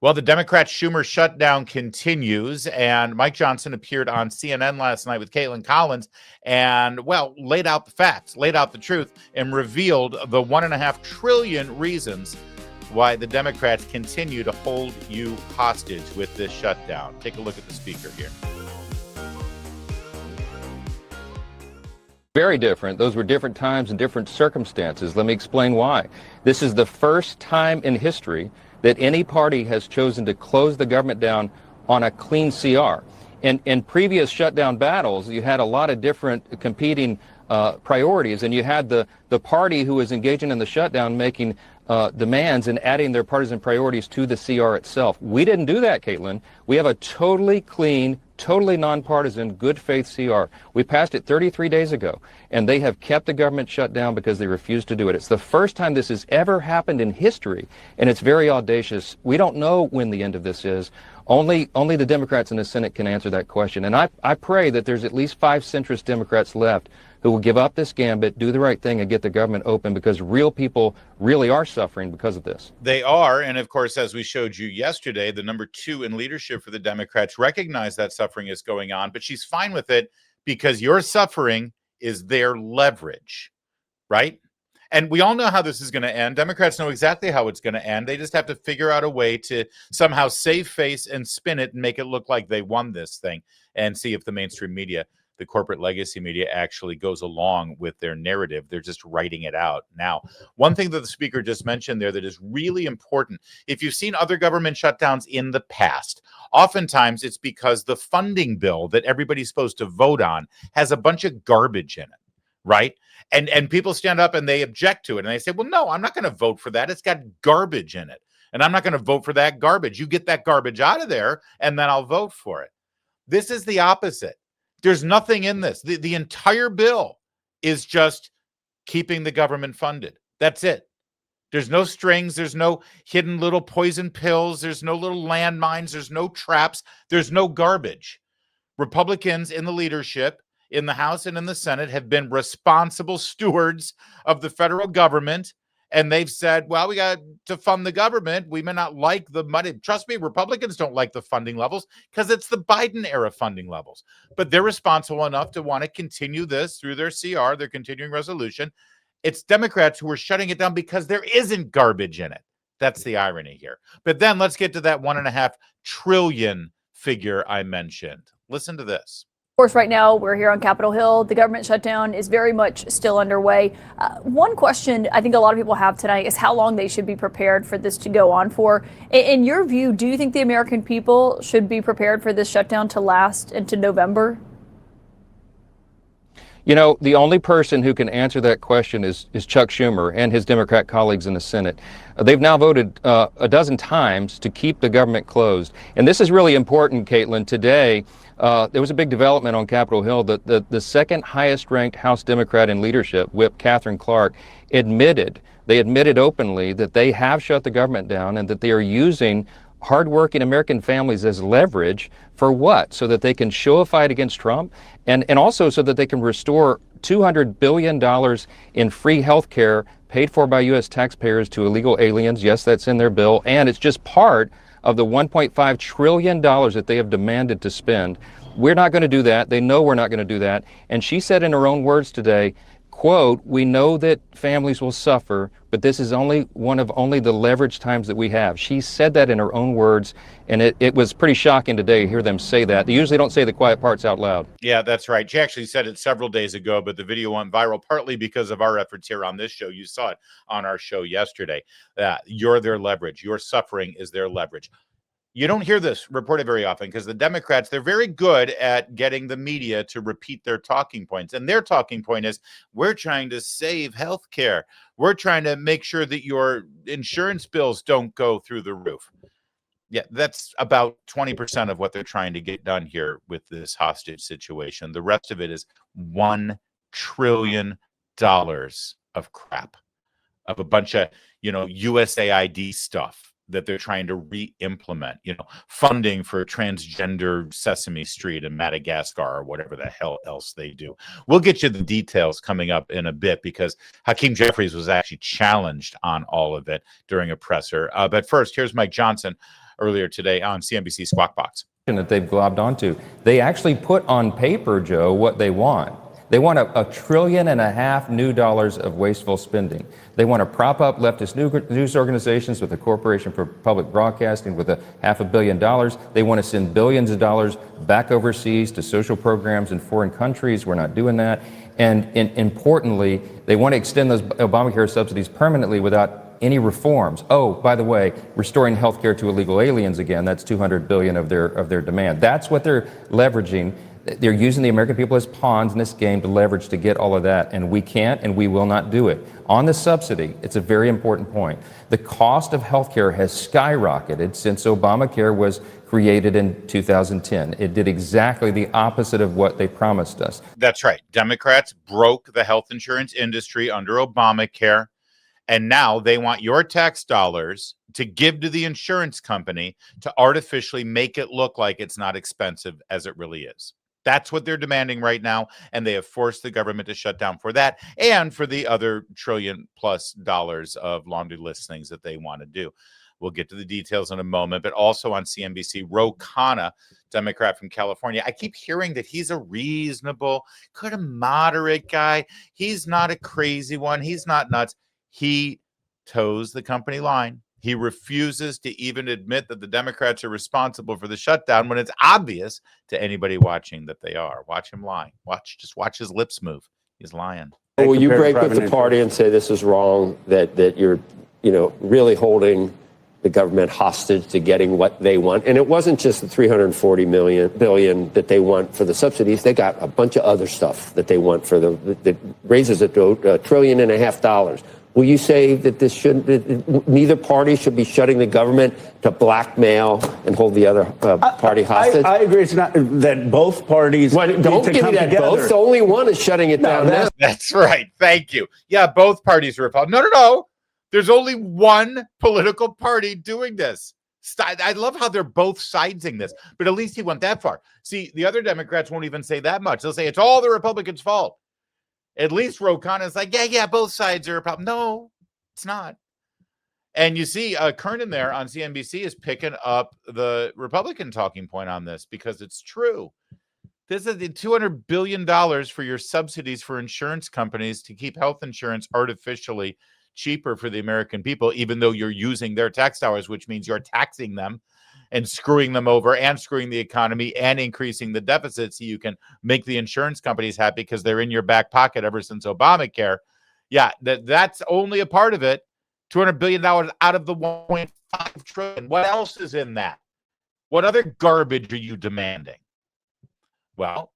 Well, the Democrat Schumer shutdown continues, and Mike Johnson appeared on CNN last night with Caitlin Collins and, well, laid out the facts, laid out the truth, and revealed the 1.5 trillion reasons why the Democrats continue to hold you hostage with this shutdown. Take a look at the speaker here. Very different. Those were different times and different circumstances. Let me explain why. This is the first time in history that any party has chosen to close the government down on a clean CR. In previous shutdown battles, you had a lot of different competing priorities, and you had the party who was engaging in the shutdown making demands and adding their partisan priorities to the CR itself. We didn't do that, Caitlin. We have a totally clean, totally nonpartisan, good faith CR. We passed it 33 days ago, and they have kept the government shut down because they refused to do it. It's the first time this has ever happened in history, and it's very audacious. We don't know when the end of this is. Only the Democrats in the Senate can answer that question. And I pray that there's at least 5 centrist Democrats left who will give up this gambit, do the right thing, and get the government open, because real people really are suffering because of this. They are. And of course, as we showed you yesterday, the number 2 in leadership for the Democrats recognize that suffering is going on, but she's fine with it because your suffering is their leverage, right? And we all know how this is going to end. Democrats know exactly how it's going to end. They just have to figure out a way to somehow save face and spin it and make it look like they won this thing, and see if the mainstream media, the corporate legacy media, actually goes along with their narrative. They're just writing it out. Now, one thing that the speaker just mentioned there that is really important, if you've seen other government shutdowns in the past, oftentimes it's because the funding bill that everybody's supposed to vote on has a bunch of garbage in it, right? And people stand up and they object to it, and they say, well, no, I'm not going to vote for that. It's got garbage in it, and I'm not going to vote for that garbage. You get that garbage out of there, and then I'll vote for it. This is the opposite. There's nothing in this. The entire bill is just keeping the government funded. That's it. There's no strings. There's no hidden little poison pills. There's no little landmines. There's no traps. There's no garbage. Republicans in the leadership in the House and in the Senate have been responsible stewards of the federal government. And they've said, well, we got to fund the government. We may not like the money. Trust me, Republicans don't like the funding levels because it's the Biden era funding levels. But they're responsible enough to want to continue this through their CR, their continuing resolution. It's Democrats who are shutting it down because there isn't garbage in it. That's the irony here. But then let's get to that 1.5 trillion figure I mentioned. Listen to this. Of course, right now we're here on Capitol Hill. The government shutdown is very much still underway. One question I think a lot of people have tonight is how long they should be prepared for this to go on for. In your view, do you think the American people should be prepared for this shutdown to last into November? You know, the only person who can answer that question is Chuck Schumer and his Democrat colleagues in the Senate. They've now voted a dozen times to keep the government closed. And this is really important, Caitlin. Today, there was a big development on Capitol Hill that the second highest ranked House Democrat in leadership, Whip Catherine Clark, admitted openly that they have shut the government down and that they are using hardworking American families as leverage for what? So that they can show a fight against Trump, and also so that they can restore $200 billion in free health care paid for by U.S. taxpayers to illegal aliens. Yes, that's in their bill, and it's just part of the $1.5 trillion that they have demanded to spend. We're not going to do that. They know we're not going to do that. And she said in her own words today, quote, "We know that families will suffer, but this is only one of the leverage times that we have." She said that in her own words, and it was pretty shocking today to hear them say that. They usually don't say the quiet parts out loud. Yeah, that's right. She actually said it several days ago, but the video went viral partly because of our efforts here on this show. You saw it on our show yesterday. You're their leverage. Your suffering is their leverage. You don't hear this reported very often because the Democrats, they're very good at getting the media to repeat their talking points. And their talking point is, we're trying to save health care. We're trying to make sure that your insurance bills don't go through the roof. Yeah, that's about 20% of what they're trying to get done here with this hostage situation. The rest of it is $1 trillion of crap, of a bunch of, USAID stuff that they're trying to re-implement, funding for transgender Sesame Street in Madagascar or whatever the hell else they do. We'll get you the details coming up in a bit because Hakeem Jeffries was actually challenged on all of it during a presser. But first, here's Mike Johnson earlier today on CNBC Squawk Box. That they've globbed onto. They actually put on paper, Joe, what they want. They want $1.5 trillion new dollars of wasteful spending. They want to prop up leftist news organizations with the Corporation for Public Broadcasting with $500 million. They want to send billions of dollars back overseas to social programs in foreign countries. We're not doing that. And importantly, they want to extend those Obamacare subsidies permanently without any reforms. Oh, by the way, restoring health care to illegal aliens again, that's $200 billion of their demand. That's what they're leveraging. They're using the American people as pawns in this game to leverage to get all of that, and we can't and we will not do it. On the subsidy, it's a very important point. The cost of health care has skyrocketed since Obamacare was created in 2010. It did exactly the opposite of what they promised us. That's right. Democrats broke the health insurance industry under Obamacare. And now they want your tax dollars to give to the insurance company to artificially make it look like it's not expensive as it really is. That's what they're demanding right now. And they have forced the government to shut down for that and for the other $1 trillion+ of laundry list things that they want to do. We'll get to the details in a moment, but also on CNBC, Ro Khanna, Democrat from California. I keep hearing that he's a reasonable, kind of moderate guy. He's not a crazy one. He's not nuts. He toes the company line. He refuses to even admit that the Democrats are responsible for the shutdown when it's obvious to anybody watching that they are. Watch him lie. Just watch his lips move. He's lying. Will you break with the party and say this is wrong, that you're, really holding the government hostage to getting what they want? And it wasn't just the $340 billion that they want for the subsidies. They got a bunch of other stuff that they want for that raises it to $1.5 trillion. Will you say that neither party should be shutting the government to blackmail and hold the other party hostage? I agree. It's not that both parties. Don't give me that both. The only one is shutting it down now. That's right. Thank you. Yeah, both parties are Republican. No. There's only one political party doing this. I love how they're both siding this, but at least he went that far. See, the other Democrats won't even say that much. They'll say it's all the Republicans' fault. At least Ro Khanna is like, yeah, both sides are a problem. No, it's not. And you see, Kernan there on CNBC is picking up the Republican talking point on this because it's true. This is the $200 billion for your subsidies for insurance companies to keep health insurance artificially cheaper for the American people, even though you're using their tax dollars, which means you're taxing them and screwing them over and screwing the economy and increasing the deficit so you can make the insurance companies happy because they're in your back pocket ever since Obamacare. Yeah, that's only a part of it. $200 billion out of the $1.5 trillion. What else is in that? What other garbage are you demanding? Well,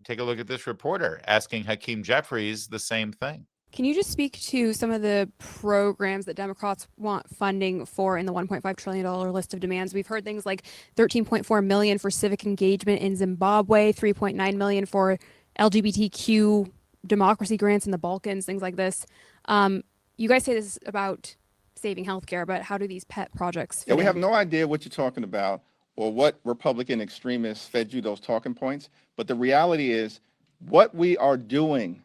take a look at this reporter asking Hakeem Jeffries the same thing. Can you just speak to some of the programs that Democrats want funding for in the $1.5 trillion list of demands? We've heard things like $13.4 million for civic engagement in Zimbabwe, $3.9 million for LGBTQ democracy grants in the Balkans, things like this. You guys say this is about saving healthcare, but how do these pet projects fit we have no idea what you're talking about or what Republican extremists fed you those talking points. But the reality is what we are doing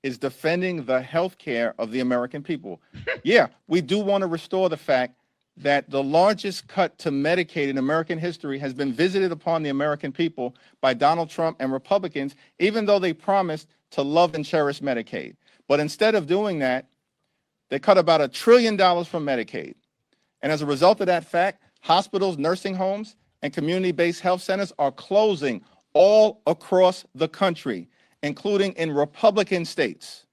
is defending the health care of the American people. Yeah, we do want to restore the fact that the largest cut to Medicaid in American history has been visited upon the American people by Donald Trump and Republicans, even though they promised to love and cherish Medicaid. But instead of doing that, they cut about $1 trillion from Medicaid. And as a result of that fact, hospitals, nursing homes, and community-based health centers are closing all across the country, including in Republican states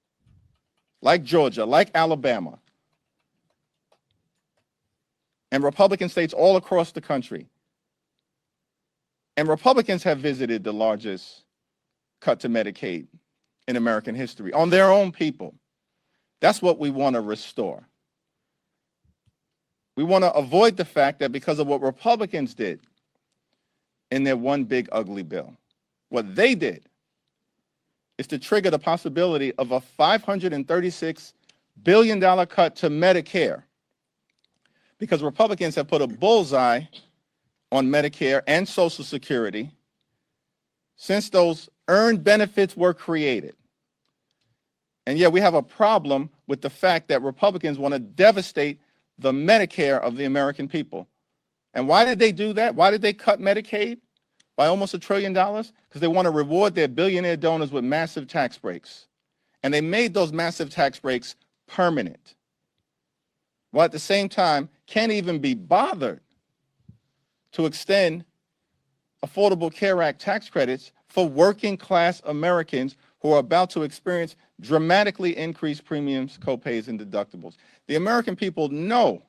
like Georgia, like Alabama, and Republican states all across the country. And Republicans have visited the largest cut to Medicaid in American history on their own people. That's what we want to restore. We want to avoid the fact that because of what Republicans did in their one big ugly bill, what they did is to trigger the possibility of a $536 billion cut to Medicare, because Republicans have put a bullseye on Medicare and Social Security since those earned benefits were created. And yet we have a problem with the fact that Republicans want to devastate the Medicare of the American people And why did they do that? Why did they cut Medicaid by almost $1 trillion? Because they want to reward their billionaire donors with massive tax breaks. And they made those massive tax breaks permanent, while at the same time can't even be bothered to extend Affordable Care Act tax credits for working class Americans who are about to experience dramatically increased premiums, copays, and deductibles. The American people know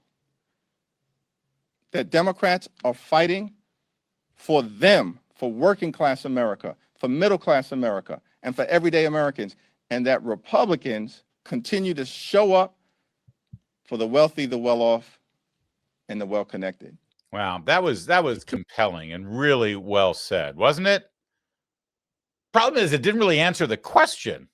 that Democrats are fighting for them, for working class America, for middle class America, and for everyday Americans, and that Republicans continue to show up for the wealthy, the well-off, and the well-connected. Wow, that was compelling and really well said, wasn't it? Problem is, it didn't really answer the question.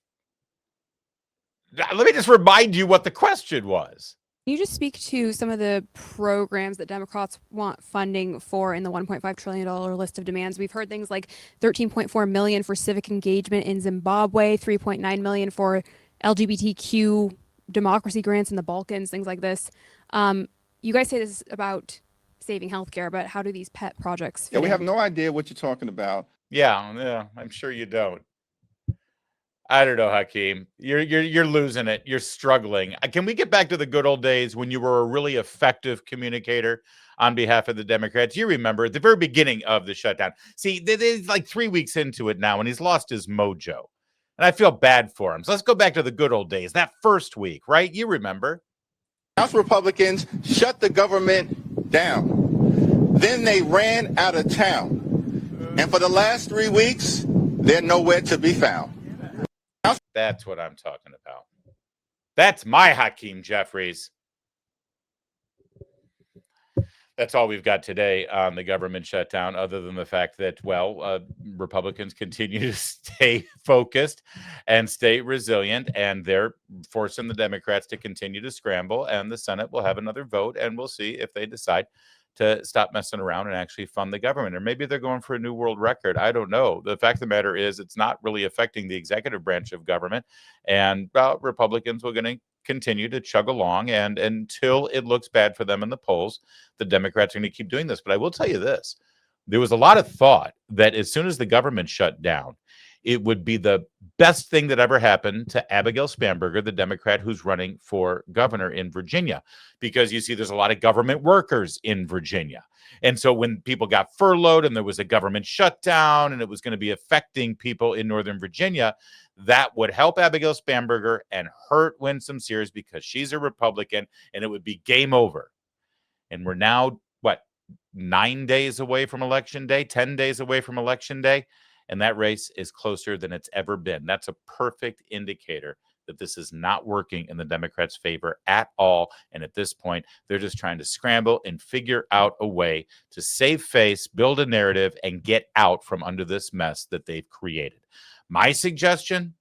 Let me just remind you what the question was. Can you just speak to some of the programs that Democrats want funding for in the $1.5 trillion list of demands? We've heard things like $13.4 million for civic engagement in Zimbabwe, $3.9 million for LGBTQ democracy grants in the Balkans, things like this. You guys say this is about saving healthcare, but how do these pet projects fit Yeah, we in? have no idea what you're talking about. Yeah, I'm sure you don't. I don't know, Hakeem. You're losing it. You're struggling. Can we get back to the good old days when you were a really effective communicator on behalf of the Democrats? You remember at the very beginning of the shutdown. See, they're like 3 weeks into it now, and he's lost his mojo. And I feel bad for him. So let's go back to the good old days. That first week, right? You remember. House Republicans shut the government down. Then they ran out of town. And for the last 3 weeks, they're nowhere to be found. That's what I'm talking about. That's my Hakeem Jeffries. That's all we've got today on the government shutdown, other than the fact that, Republicans continue to stay focused and stay resilient, and they're forcing the Democrats to continue to scramble, and the Senate will have another vote, and we'll see if they decide to stop messing around and actually fund the government. Or maybe they're going for a new world record. I don't know. The fact of the matter is it's not really affecting the executive branch of government, and Republicans are going to continue to chug along, and until it looks bad for them in the polls, the Democrats are going to keep doing this. But I will tell you this. There was a lot of thought that as soon as the government shut down, it would be the best thing that ever happened to Abigail Spanberger, the Democrat who's running for governor in Virginia, because you see there's a lot of government workers in Virginia. And so when people got furloughed and there was a government shutdown and it was going to be affecting people in Northern Virginia, that would help Abigail Spanberger and hurt Winsome Sears because she's a Republican, and it would be game over. And we're now, 9 days away from Election Day, 10 days away from Election Day, and that race is closer than it's ever been. That's a perfect indicator that this is not working in the Democrats' favor at all. And at this point, they're just trying to scramble and figure out a way to save face, build a narrative, and get out from under this mess that they've created. My suggestion,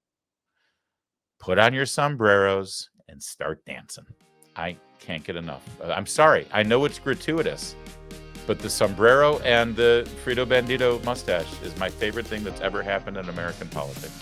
put on your sombreros and start dancing. I can't get enough. I'm sorry. I know it's gratuitous, but the sombrero and the Frito Bandito mustache is my favorite thing that's ever happened in American politics.